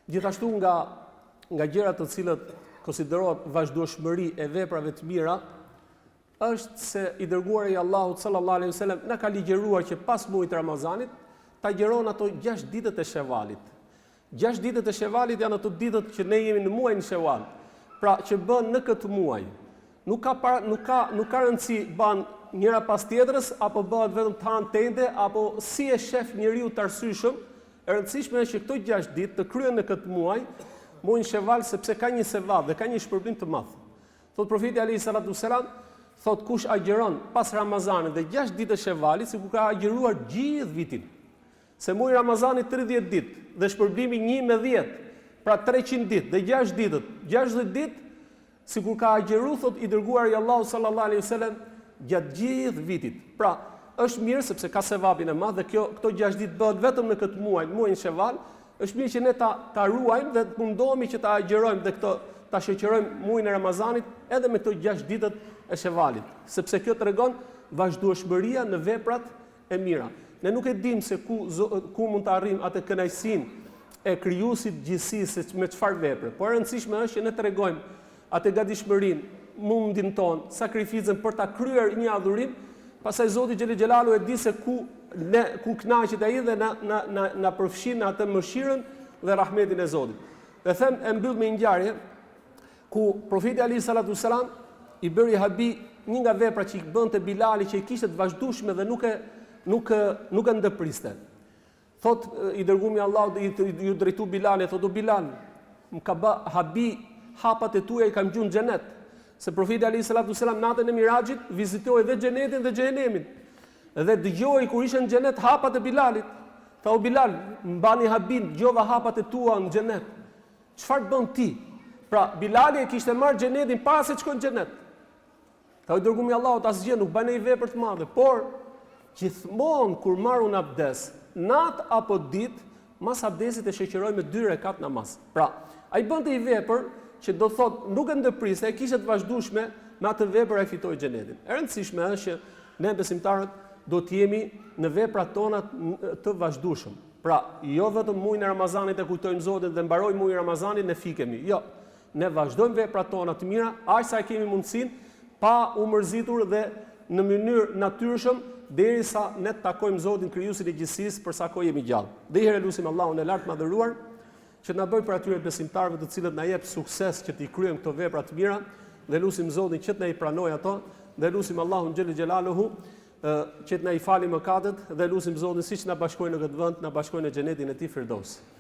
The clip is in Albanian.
Gjithashtu nga gjërat të cilët konsiderohet vazhdueshmëri e veprave të mira, është se i dërguari i Allahut sallallahu alaihi wasallam na ka ligjëruar që pas muajit Ramazanit ta agjeron ato 6 ditët e Shevalit. 6 ditët e Shevalit janë ato ditët që ne jemi në muajin Shewal. Pra që bën në këtë muaj. Nuk ka rëndësi bën njëra pas tjetrës apo bëhet vetëm të hanë tende apo si e shef njeriu të arsyeshëm. E rëndësishme është që këto 6 ditë të kryen në këtë muaj, muajin Sheval, sepse ka një sevap dhe ka një shpërblim të madh. Thot profeti alayhi salatu wasalam, thot kush agjeron pas Ramazanit dhe 6 ditë e Shevalit, sikur ka agjeruar gjithë vitin. Se muaji Ramazanit 30 ditë dhe shpërblimi 1 me 10, pra 300 ditë dhe 6 ditët, 60 ditë, sikur ka agjeruar, thot i dërguari i Allahut sallallahu alaihi wasallam gjatë gjithë vitit. Pra, është mirë sepse ka sevapin e madh dhe këto 6 ditë bëhet vetëm në këtë muaj, muajin Sheval. Është mirë që ne ta ruajmë dhe të mundohemi që ta agjerojmë dhe ta shoqërojmë muajin e Ramazanit edhe me këto 6 ditët e Shevalit, sepse kjo tregon vazhdueshmëria në veprat e mira. Ne nuk e dimë se ku mund të arrijmë atë kënaqësinë e krijuesit gjithësisë me çfarë vepre, por e rëndësishme është që ne tregojmë atë gatishmërinë, mundin ton, sakrificën për ta kryer një adhurim, pastaj Zoti xhelel xhelalu e di se ku kënaqet ai dhe na përfshin atë mëshirën dhe rahmetin e Zotit. Dhe them e mbyll me një ngjarje ku profeti alayhi salatu wasalam i bëri habi një nga veprat që i bënte Bilali, që i kishte të vazhdueshme dhe nuk e ndëpriste. Thot i dërguari i Allahut ju drejtu Bilali, thot o Bilal, më ka bë habi hapat e tuaja i kam gjunë xhenet. Se profeti alayhi salatu wasalam natën e Miraxhit vizitoi dhe xhenetin dhe xhenemin. Dhe dëgjoi kur ishte në xhenet hapat e Bilalit. Tha o Bilal, mbani habin, dëgjova hapat e tua në xhenet. Çfarë bën ti? Pra Bilali e kishte marrë xhenetin para se të shkojë në xhenet. Tha i dërguari i Allahut, asgjë nuk bën ai vepër të madhe, por gjithmonë kur marrun abdes, natë apo ditë, mas abdesit e shoqëroi me 2 rekat namaz. Pra, ai bënte i vepër që do thot nuk e ndëpriste, e kishte të vazhdueshme me atë vepër ai fitoi xhenetin. E rëndësishme është që ne besimtarët do të jemi në veprat tona të vazhdueshëm. Pra, jo vetëm muajin e Ramazanit e kujtojmë Zotin dhe mbaroj muajin e Ramazanit ne fikemi. Jo, ne vazhdojmë veprat tona të mira, aq sa kemi mundësinë, pa u mërzitur dhe në mënyrë natyrshëm, derisa ne të takojmë Zotin krijuesin e gjithësisë për sa kohë jemi gjallë. Dhe herë lutim Allahun e lartë madhëruar që na bëj për atyre besimtarëve të cilët na jep sukses që të kryejmë këto vepra të mira, dhe lutim Zotin që të na i pranojë ato, dhe lutim Allahun xhelel xhelaluhu që të na i falë mëkatet, dhe lutim Zotin siç na bashkojnë në këtë vend, na bashkojnë në xhenetin e tij Firdaus.